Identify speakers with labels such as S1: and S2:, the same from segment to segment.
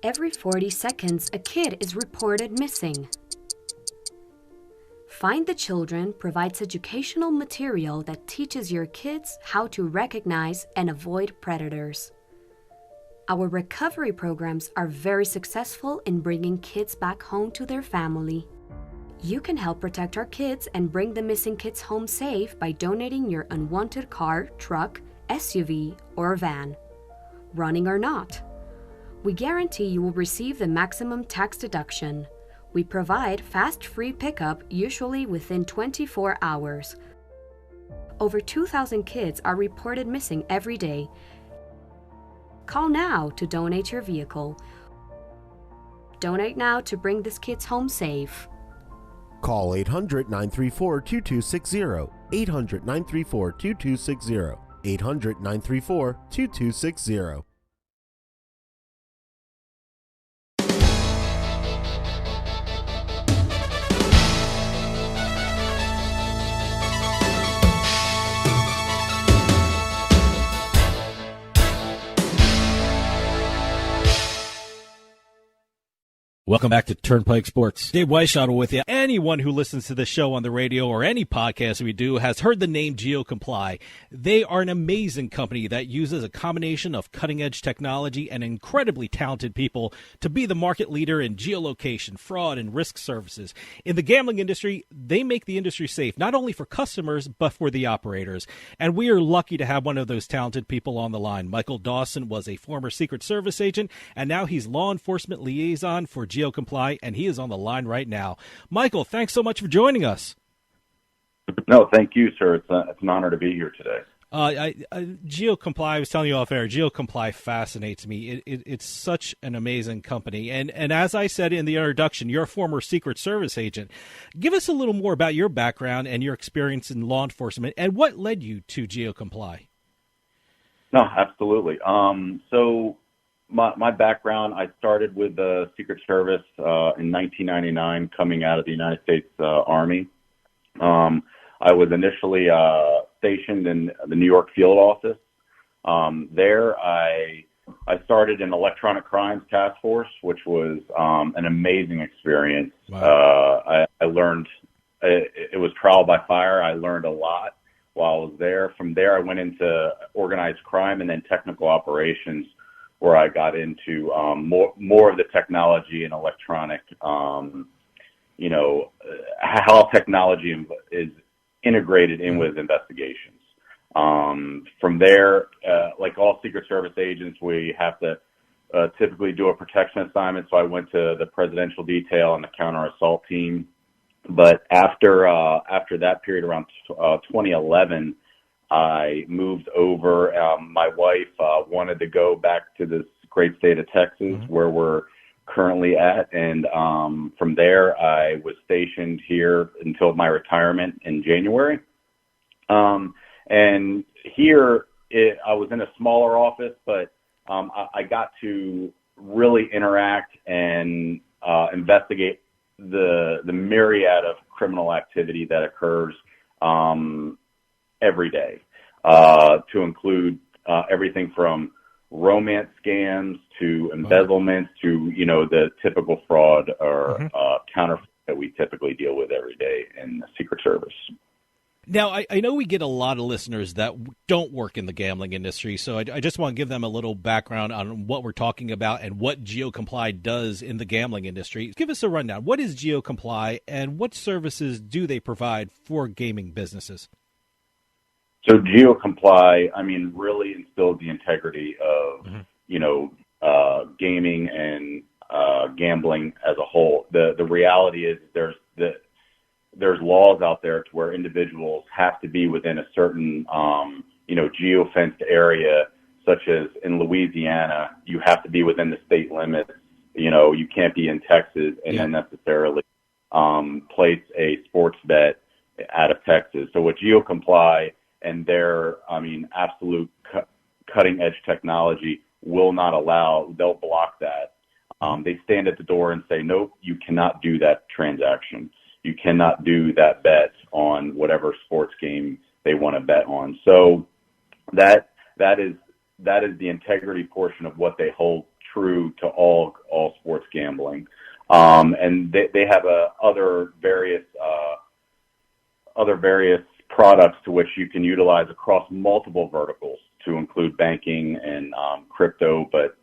S1: Every 40 seconds, a kid is reported missing. Find the Children provides educational material that teaches your kids how to recognize and avoid predators. Our recovery programs are very successful in bringing kids back home to their family. You can help protect our kids and bring the missing kids home safe by donating your unwanted car, truck, SUV, or van, running or not. We guarantee you will receive the maximum tax deduction. We provide fast free pickup, usually within 24 hours. Over 2,000 kids are reported missing every day. Call now to donate your vehicle. Donate now to bring these kids home safe.
S2: Call 800-934-2260, 800-934-2260, 800-934-2260.
S3: Welcome back to Turnpike Sports. Dave Weishottle with you. Anyone who listens to the show on the radio or any podcast we do has heard the name GeoComply. They are an amazing company that uses a combination of cutting-edge technology and incredibly talented people to be the market leader in geolocation, fraud, and risk services. In the gambling industry, they make the industry safe, not only for customers, but for the operators. And we are lucky to have one of those talented people on the line. Michael Dawson was a former Secret Service agent, and now he's Law Enforcement Liaison for GeoComply, and he is on the line right now. Michael, thanks so much for joining us.
S4: No, thank you, sir. It's an honor to be here today.
S3: GeoComply, I was telling you off air, GeoComply fascinates me. It's such an amazing company. And as I said in the introduction, you're a former Secret Service agent. Give us a little more about your background and your experience in law enforcement and what led you to GeoComply.
S4: No, absolutely. So my background, I started with the Secret Service in 1999, coming out of the United States Army. I was initially stationed in the New York field office. There, I started in electronic crimes task force, which was an amazing experience. Wow. I learned, it was trial by fire. I learned a lot while I was there. From there, I went into organized crime and then technical operations, where I got into more of the technology and electronic, how technology is integrated in with investigations. From there, like all Secret Service agents, we have to typically do a protection assignment. So I went to the presidential detail and the counter assault team. But after that period, around 2011, I moved over. My wife wanted to go back to this great state of Texas, where we're currently at. And from there, I was stationed here until my retirement in January. And here, I was in a smaller office, but I got to really interact and investigate the myriad of criminal activity that occurs every day, to include everything from romance scams to embezzlements to, the typical fraud or counterfeit that we typically deal with every day in the Secret Service.
S3: Now, I know we get a lot of listeners that don't work in the gambling industry, so I just want to give them a little background on what we're talking about and what GeoComply does in the gambling industry. Give us a rundown. What is GeoComply, and what services do they provide for gaming businesses?
S4: So GeoComply, really instilled the integrity of, gaming and gambling as a whole. The reality is there's laws out there to where individuals have to be within a certain, geo-fenced area, such as in Louisiana, you have to be within the state limits. You can't be in Texas and then necessarily place a sports bet out of Texas. So with GeoComply and their, absolute cutting-edge technology will not allow, they'll block that. They stand at the door and say, nope, you cannot do that transaction. You cannot do that bet on whatever sports game they want to bet on. So that is the integrity portion of what they hold true to all And they have other various products to which you can utilize across multiple verticals, to include banking and crypto. But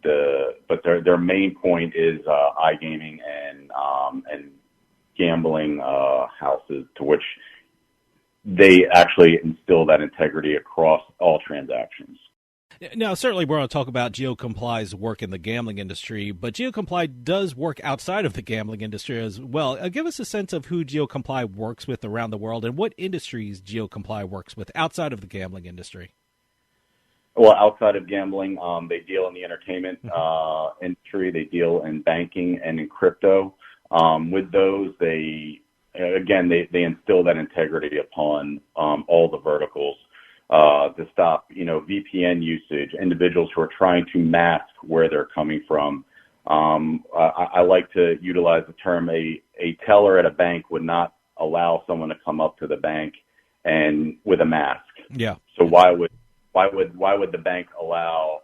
S4: their main point is iGaming and gambling houses, to which they actually instill that integrity across all transactions.
S3: Now, certainly we're going to talk about GeoComply's work in the gambling industry, but GeoComply does work outside of the gambling industry as well. Give us a sense of who GeoComply works with around the world and what industries GeoComply works with outside of the gambling industry.
S4: Well, outside of gambling, they deal in the entertainment industry. They deal in banking and in crypto. With those, they instill that integrity upon all the verticals to stop, VPN usage, individuals who are trying to mask where they're coming from. I like to utilize the term a teller at a bank would not allow someone to come up to the bank and with a mask.
S3: Yeah.
S4: So why would the bank allow,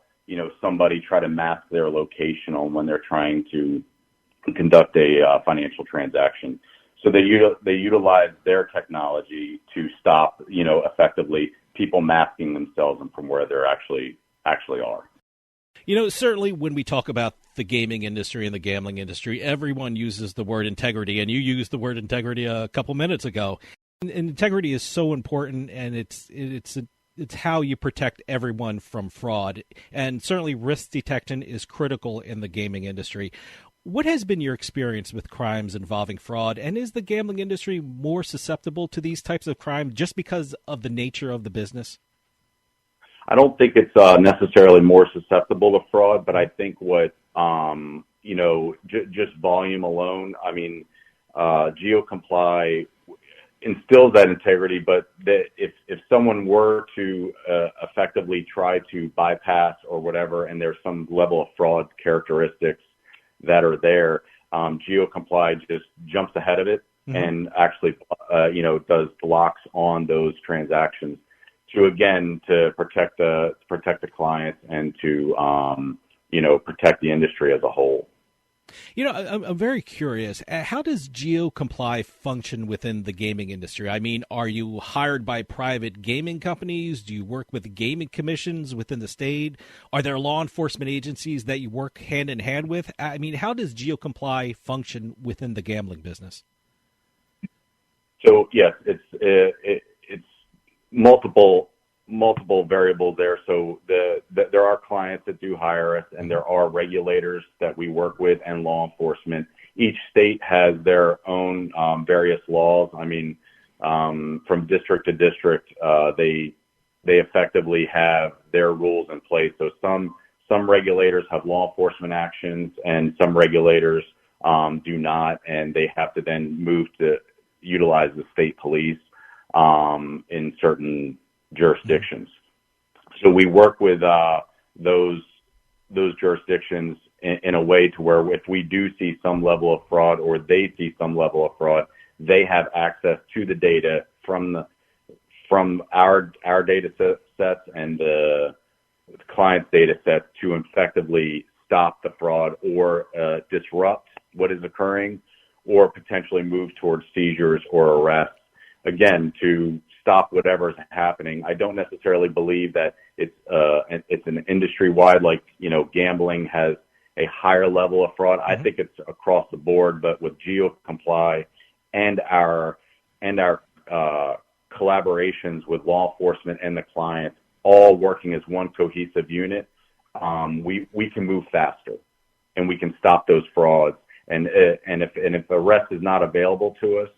S4: somebody try to mask their location on when they're trying to conduct a financial transaction? So they utilize their technology to stop, effectively people masking themselves and from where they're actually are.
S3: Certainly when we talk about the gaming industry and the gambling industry, everyone uses the word integrity, and you used the word integrity a couple minutes ago. And integrity is so important, and it's how you protect everyone from fraud. And certainly risk detection is critical in the gaming industry. What has been your experience with crimes involving fraud, and is the gambling industry more susceptible to these types of crime just because of the nature of the business?
S4: I don't think it's necessarily more susceptible to fraud, but I think what, just volume alone, GeoComply instills that integrity, but if someone were to effectively try to bypass or whatever, and there's some level of fraud characteristics that are there, GeoComply just jumps ahead of it and actually, does blocks on those transactions to protect the clients and to, protect the industry as a whole.
S3: I'm very curious. How does GeoComply function within the gaming industry? Are you hired by private gaming companies? Do you work with gaming commissions within the state? Are there law enforcement agencies that you work hand in hand with? How does GeoComply function within the gambling business?
S4: So yes, it's multiple variables there. So there are clients that do hire us, and there are regulators that we work with and law enforcement. Each state has their own various laws. From district to district, they effectively have their rules in place. So some regulators have law enforcement actions, and some regulators do not, and they have to then move to utilize the state police in certain jurisdictions. So we work with those jurisdictions in a way to where if we do see some level of fraud or they see some level of fraud, they have access to the data from our data sets and the client's data sets to effectively stop the fraud or disrupt what is occurring, or potentially move towards seizures or arrests, again, to stop whatever's happening. I don't necessarily believe that it's an industry-wide, gambling has a higher level of fraud. I think it's across the board, but with GeoComply and our collaborations with law enforcement and the clients all working as one cohesive unit, we can move faster and we can stop those frauds. And if arrest is not available to us,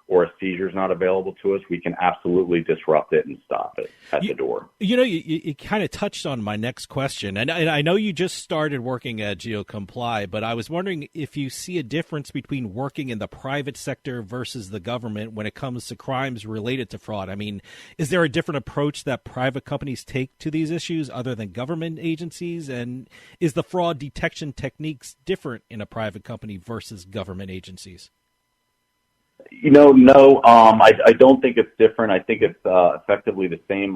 S4: or a seizure is not available to us, we can absolutely disrupt it and stop it at the door.
S3: You kind of touched on my next question, and I know you just started working at GeoComply, but I was wondering if you see a difference between working in the private sector versus the government when it comes to crimes related to fraud. Is there a different approach that private companies take to these issues other than government agencies? And is the fraud detection techniques different in a private company versus government agencies?
S4: No, I don't think it's different. I think it's effectively the same.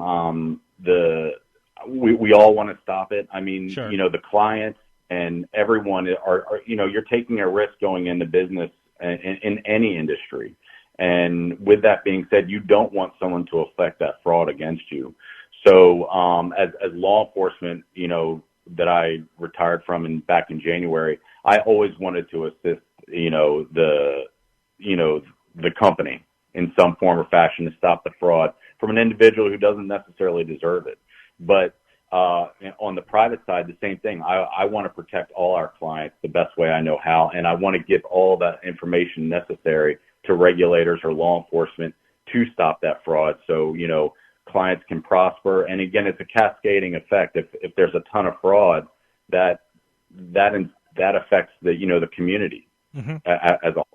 S4: We all want to stop it.
S3: Sure.
S4: The clients and everyone are you're taking a risk going into business in any industry. And with that being said, you don't want someone to affect that fraud against you. So as law enforcement, that I retired from back in January, I always wanted to assist, the company in some form or fashion to stop the fraud from an individual who doesn't necessarily deserve it. But on the private side, the same thing. I want to protect all our clients the best way I know how, and I want to give all that information necessary to regulators or law enforcement to stop that fraud. So, clients can prosper. And again, it's a cascading effect. If there's a ton of fraud, that affects the community as a whole.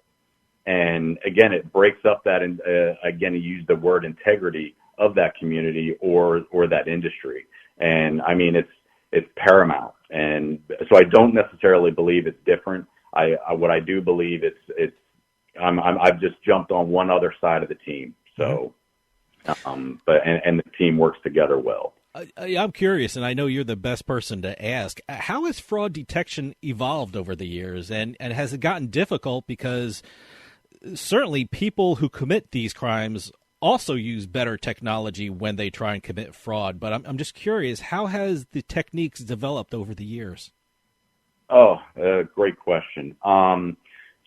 S4: And again, it breaks up that, and again, you use the word integrity of that community or that industry. And I mean, it's paramount. And so I don't necessarily believe it's different. What I do believe I've just jumped on one other side of the team. So, but the team works together well.
S3: I'm curious, and I know you're the best person to ask. How has fraud detection evolved over the years, and has it gotten difficult? Because certainly people who commit these crimes also use better technology when they try and commit fraud. But I'm just curious, how has the techniques developed over the years? Oh,
S4: great question.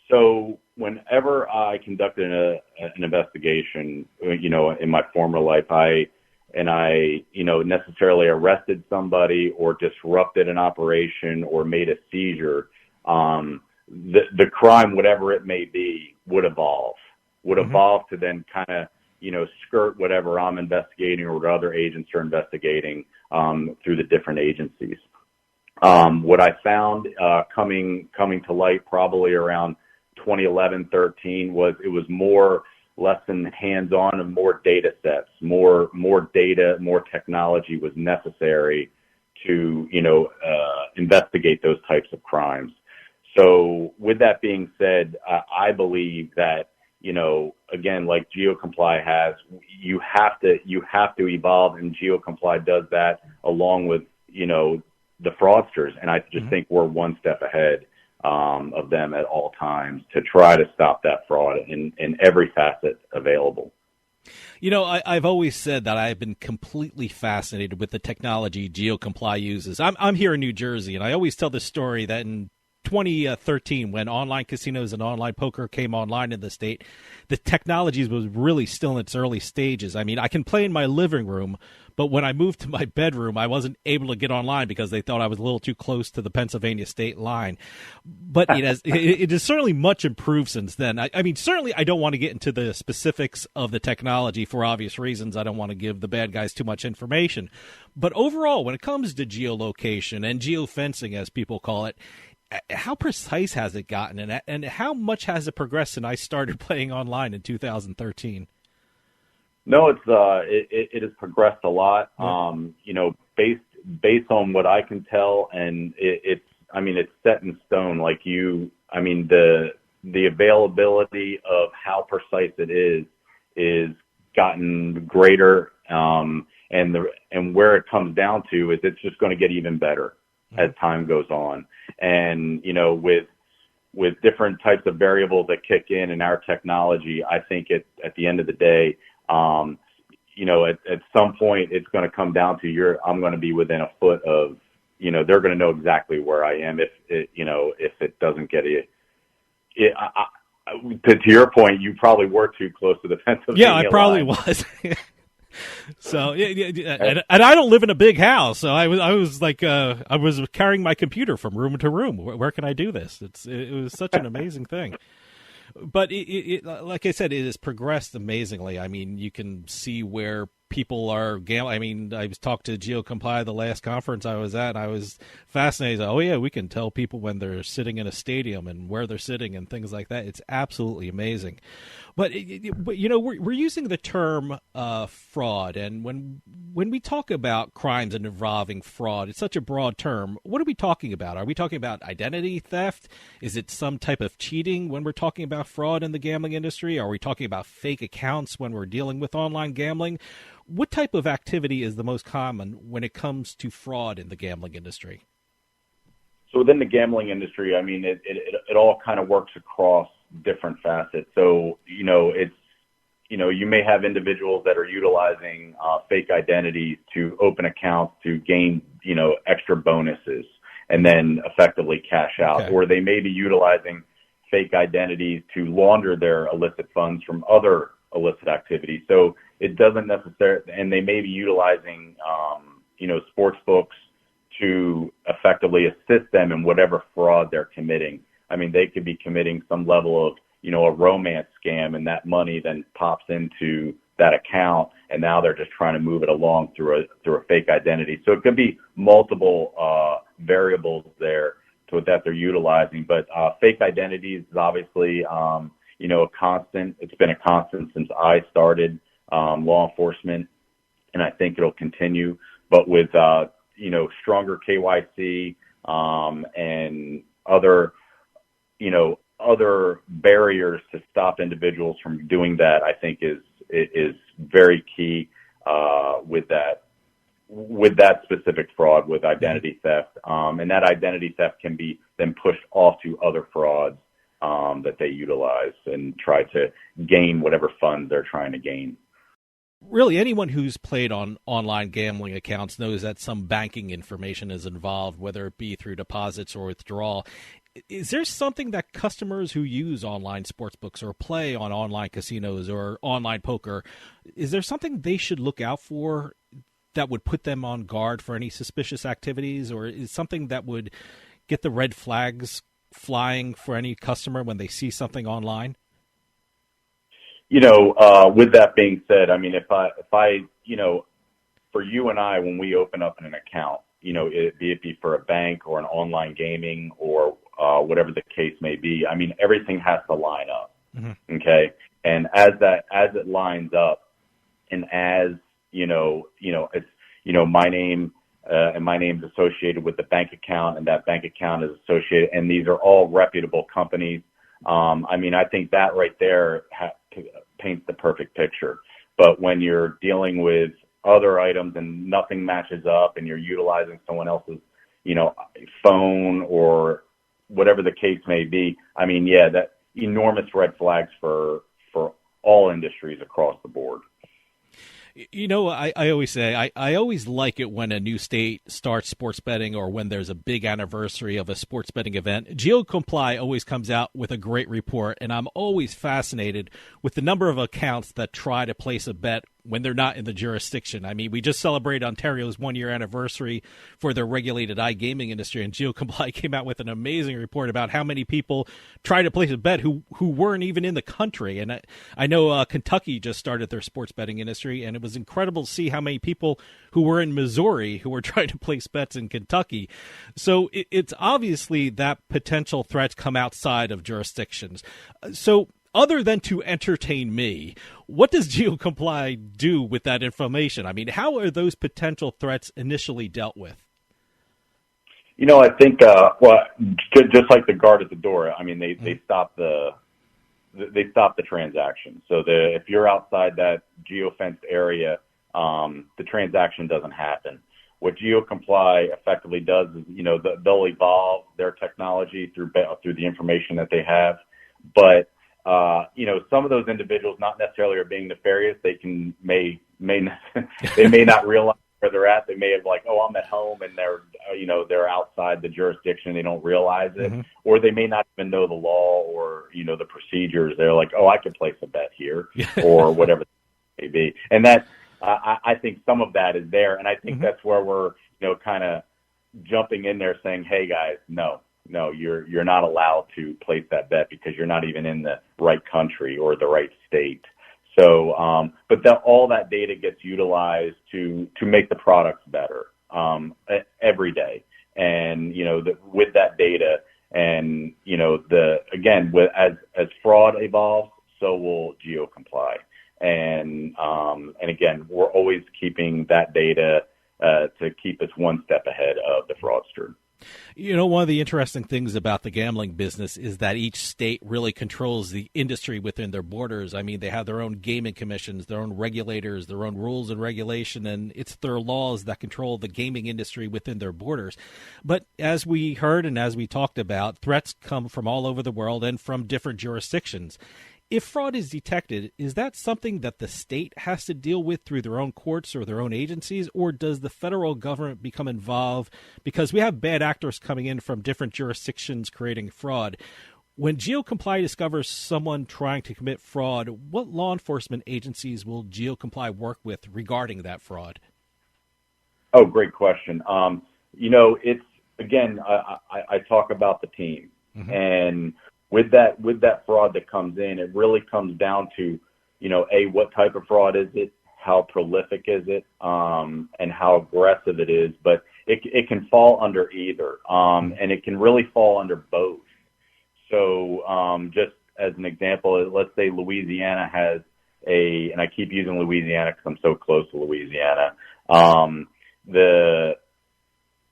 S4: So whenever I conducted an investigation, in my former life, I necessarily arrested somebody or disrupted an operation or made a seizure, the crime, whatever it may be, would evolve to then kind of, skirt whatever I'm investigating or what other agents are investigating through the different agencies. What I found coming to light probably around 2011, 13 was it was less than hands-on and more data sets, more data, more technology was necessary to, investigate those types of crimes. So with that being said, I believe that, again, like GeoComply has, you have to evolve, and GeoComply does that along with, the fraudsters. And I just think we're one step ahead of them at all times to try to stop that fraud in every facet available.
S3: I've always said that I've been completely fascinated with the technology GeoComply uses. I'm here in New Jersey, and I always tell this story that in 2013, when online casinos and online poker came online in the state, the technology was really still in its early stages. I mean, I can play in my living room, but when I moved to my bedroom, I wasn't able to get online because they thought I was a little too close to the Pennsylvania state line. But it has certainly much improved since then. I mean, certainly I don't want to get into the specifics of the technology for obvious reasons. I don't want to give the bad guys too much information. But overall, when it comes to geolocation and geofencing, as people call it, how precise has it gotten, and how much has it progressed since I started playing online in 2013?
S4: No, it has progressed a lot. Based on what I can tell, and it's set in stone. The availability of how precise it is gotten greater, and where it comes down to is it's just going to get even better as time goes on. And, with different types of variables that kick in our technology, I think at the end of the day, at some point it's going to come down to I'm going to be within a foot of, they're going to know exactly where I am if it doesn't get it. To your point, you probably were too close to the Pennsylvania
S3: line. Yeah, I probably was. So, and I don't live in a big house, so I was carrying my computer from room to room. Where can I do this? It was such an amazing thing. But like I said, it has progressed amazingly. I mean, you can see where people are gambling. I mean, I was talking to GeoComply the last conference I was at, and I was fascinated. Oh, yeah, we can tell people when they're sitting in a stadium and where they're sitting and things like that. It's absolutely amazing. But we're using the term fraud, and when we talk about crimes involving fraud, it's such a broad term. What are we talking about? Are we talking about identity theft? Is it some type of cheating when we're talking about fraud in the gambling industry? Are we talking about fake accounts when we're dealing with online gambling? What type of activity is the most common when it comes to fraud in the gambling industry?
S4: So within the gambling industry, I mean, it all kind of works across different facets. So, you may have individuals that are utilizing fake identities to open accounts to gain, extra bonuses and then effectively cash out.
S3: Okay.
S4: Or they may be utilizing fake identities to launder their illicit funds from other illicit activities. So it doesn't necessarily, and they may be utilizing, sports books to effectively assist them in whatever fraud they're committing. I mean, they could be committing some level of, a romance scam, and that money then pops into that account, and now they're just trying to move it along through a fake identity. So it could be multiple variables there to that they're utilizing. But fake identities is obviously, a constant. It's been a constant since I started law enforcement, and I think it'll continue. But with stronger KYC and other barriers to stop individuals from doing that, I think is very key with that specific fraud, with identity theft. And that identity theft can be then pushed off to other frauds that they utilize and try to gain whatever funds they're trying to gain.
S3: Really, anyone who's played on online gambling accounts knows that some banking information is involved, whether it be through deposits or withdrawal. Is there something that customers who use online sportsbooks or play on online casinos or online poker, is there something they should look out for that would put them on guard for any suspicious activities, or is something that would get the red flags flying for any customer when they see something online?
S4: With that being said, I mean, if I, for you and I, when we open up an account, it be for a bank or an online gaming or whatever the case may be, I mean, everything has to line up. Mm-hmm. Okay. And as it lines up, and as, it's, my name, and my name's associated with the bank account, and that bank account is associated, and these are all reputable companies. I mean, I think that right there paints the perfect picture. But when you're dealing with other items and nothing matches up, and you're utilizing someone else's, phone or whatever the case may be, I mean, yeah, that enormous red flags for all industries across the board.
S3: I always say I always like it when a new state starts sports betting or when there's a big anniversary of a sports betting event. GeoComply always comes out with a great report, and I'm always fascinated with the number of accounts that try to place a bet when they're not in the jurisdiction. I mean, we just celebrated Ontario's one-year anniversary for their regulated iGaming industry, and GeoComply came out with an amazing report about how many people try to place a bet who weren't even in the country. And I know Kentucky just started their sports betting industry, and it was incredible to see how many people who were in Missouri who were trying to place bets in Kentucky. So it's obviously that potential threats come outside of jurisdictions. So other than to entertain me, what does GeoComply do with that information? I mean, how are those potential threats initially dealt with?
S4: I think, just like the guard at the door, I mean, they stop the transaction. So if you're outside that geofenced area, the transaction doesn't happen. What GeoComply effectively does is, they'll evolve their technology through the information that they have, but some of those individuals not necessarily are being nefarious. They may not realize where they're at. They may have I'm at home, and they're outside the jurisdiction. They don't realize it, mm-hmm. Or they may not even know the law or, the procedures. They're like, I can place a bet here or whatever it may be. And that, I think some of that is there. And I think mm-hmm. that's where we're, kind of jumping in there saying, hey guys, no, you're not allowed to place that bet because you're not even in the right country or the right state. So, but all that data gets utilized to make the products better every day. And with that data, and as fraud evolves, so will GeoComply. And again, we're always keeping that data to keep us one step ahead of the fraudster.
S3: You know, one of the interesting things about the gambling business is that each state really controls the industry within their borders. I mean, they have their own gaming commissions, their own regulators, their own rules and regulation, and it's their laws that control the gaming industry within their borders. But as we heard and as we talked about, threats come from all over the world and from different jurisdictions. If fraud is detected, is that something that the state has to deal with through their own courts or their own agencies, or does the federal government become involved because we have bad actors coming in from different jurisdictions creating fraud? When GeoComply discovers someone trying to commit fraud, what law enforcement agencies will GeoComply work with regarding that fraud?
S4: Oh, great question. It's, again, I talk about the team. Mm-hmm. And with that fraud that comes in, it really comes down to, what type of fraud is it, how prolific is it, and how aggressive it is. But it can fall under either, and it can really fall under both. So just as an example, let's say Louisiana has and I keep using Louisiana because I'm so close to Louisiana.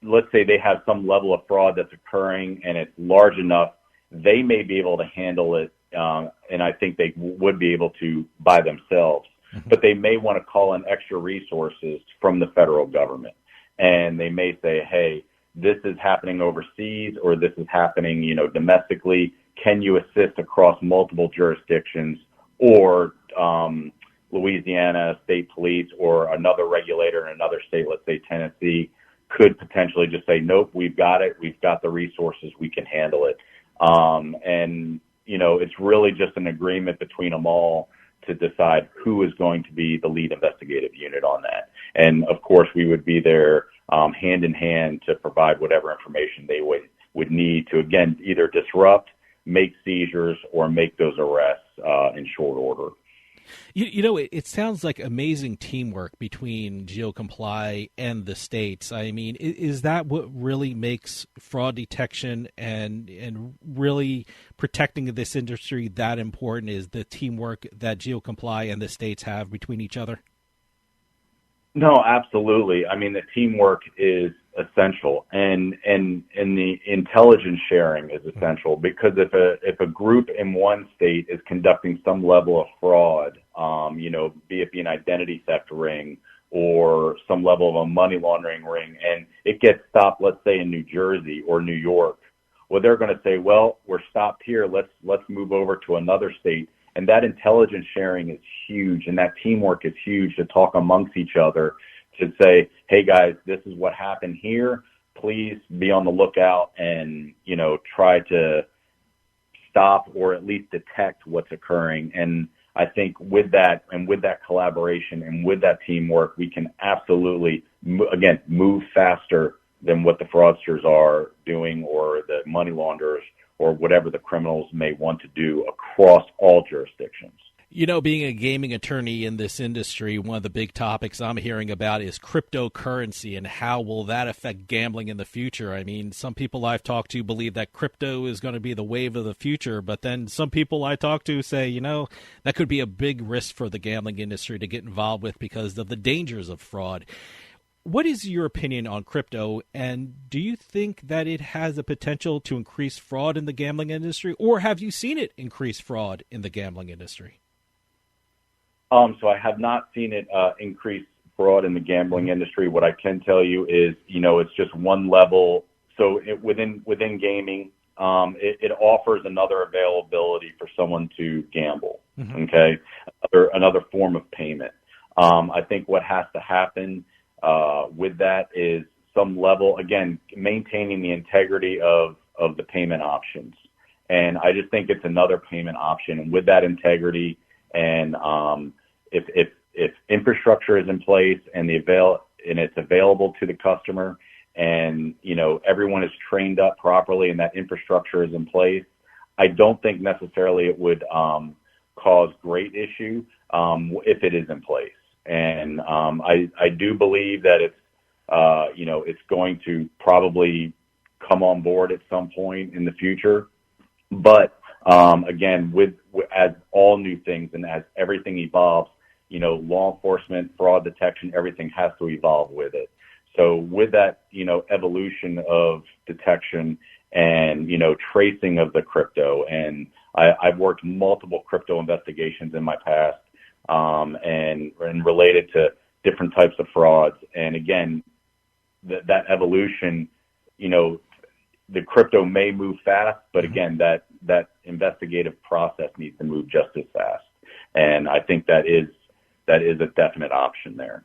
S4: Let's say they have some level of fraud that's occurring and it's large enough, they may be able to handle it, and I think they would be able to by themselves. Mm-hmm. But they may want to call in extra resources from the federal government. And they may say, hey, this is happening overseas or this is happening, domestically. Can you assist across multiple jurisdictions? Or Louisiana State Police or another regulator in another state, let's say Tennessee, could potentially just say, nope, we've got it. We've got the resources. We can handle it. It's really just an agreement between them all to decide who is going to be the lead investigative unit on that. And of course, we would be there hand in hand to provide whatever information they would need to, again, either disrupt, make seizures, or make those arrests in short order.
S3: It sounds like amazing teamwork between GeoComply and the states. I mean, is that what really makes fraud detection and really protecting this industry that important, is the teamwork that GeoComply and the states have between each other?
S4: No, absolutely. I mean, the teamwork is essential, and the intelligence sharing is essential, because if a group in one state is conducting some level of fraud, be it an identity theft ring or some level of a money laundering ring, and it gets stopped, let's say in New Jersey or New York, well, they're going to say, well, we're stopped here. Let's move over to another state. And that intelligence sharing is huge, and that teamwork is huge to talk amongst each other to say, hey, guys, this is what happened here. Please be on the lookout and, try to stop or at least detect what's occurring. And I think with that collaboration and with that teamwork, we can absolutely, again, move faster than what the fraudsters are doing or the money launderers or whatever the criminals may want to do across all jurisdictions.
S3: Being a gaming attorney in this industry, one of the big topics I'm hearing about is cryptocurrency and how will that affect gambling in the future. I mean, some people I've talked to believe that crypto is going to be the wave of the future, but then some people I talk to say, that could be a big risk for the gambling industry to get involved with because of the dangers of fraud. What is your opinion on crypto, and do you think that it has the potential to increase fraud in the gambling industry, or have you seen it increase fraud in the gambling industry?
S4: So I have not seen it increase fraud in the gambling industry. What I can tell you is, it's just one level. So within gaming, it offers another availability for someone to gamble. Mm-hmm. Okay, another form of payment. I think what has to happen with that is some level, again, maintaining the integrity of the payment options. And I just think it's another payment option. And with that integrity, and if infrastructure is in place and it's available to the customer, and everyone is trained up properly and that infrastructure is in place, I don't think necessarily it would cause great issue if it is in place. And I do believe that it's going to probably come on board at some point in the future. But again, as all new things and as everything evolves, law enforcement, fraud detection, everything has to evolve with it. So with that, evolution of detection and, tracing of the crypto, and I've worked multiple crypto investigations in my past, and related to different types of frauds. And again, that evolution, the crypto may move fast, but again, that investigative process needs to move just as fast. And I think that is a definite option there.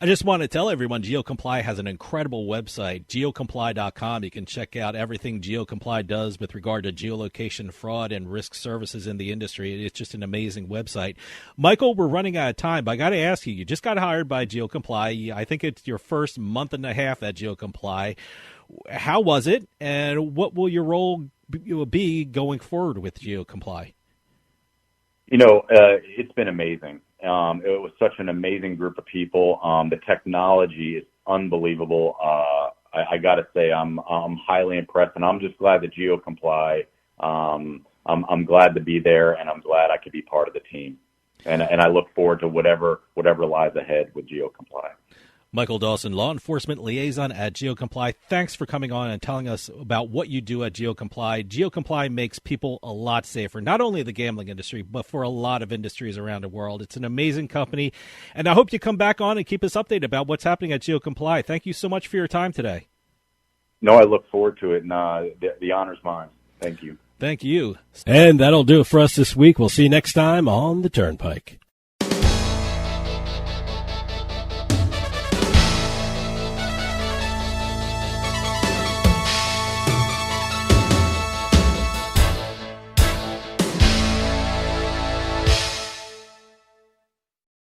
S3: I just want to tell everyone GeoComply has an incredible website, geocomply.com. You can check out everything GeoComply does with regard to geolocation fraud and risk services in the industry. It's just an amazing website. Michael, we're running out of time, but I got to ask you just got hired by GeoComply. I think it's your first month and a half at GeoComply. How was it, and what will your role be going forward with GeoComply?
S4: It's been amazing. It was such an amazing group of people. The technology is unbelievable. I got to say, I'm highly impressed, and I'm just glad that GeoComply. I'm glad to be there, and I'm glad I could be part of the team. And I look forward to whatever lies ahead with GeoComply.
S3: Michael Dawson, Law Enforcement Liaison at GeoComply. Thanks for coming on and telling us about what you do at GeoComply. GeoComply makes people a lot safer, not only the gambling industry, but for a lot of industries around the world. It's an amazing company, and I hope you come back on and keep us updated about what's happening at GeoComply. Thank you so much for your time today.
S4: No, I look forward to it, and the honor's mine. Thank you.
S3: Thank you. And that'll do it for us this week. We'll see you next time on the Turnpike.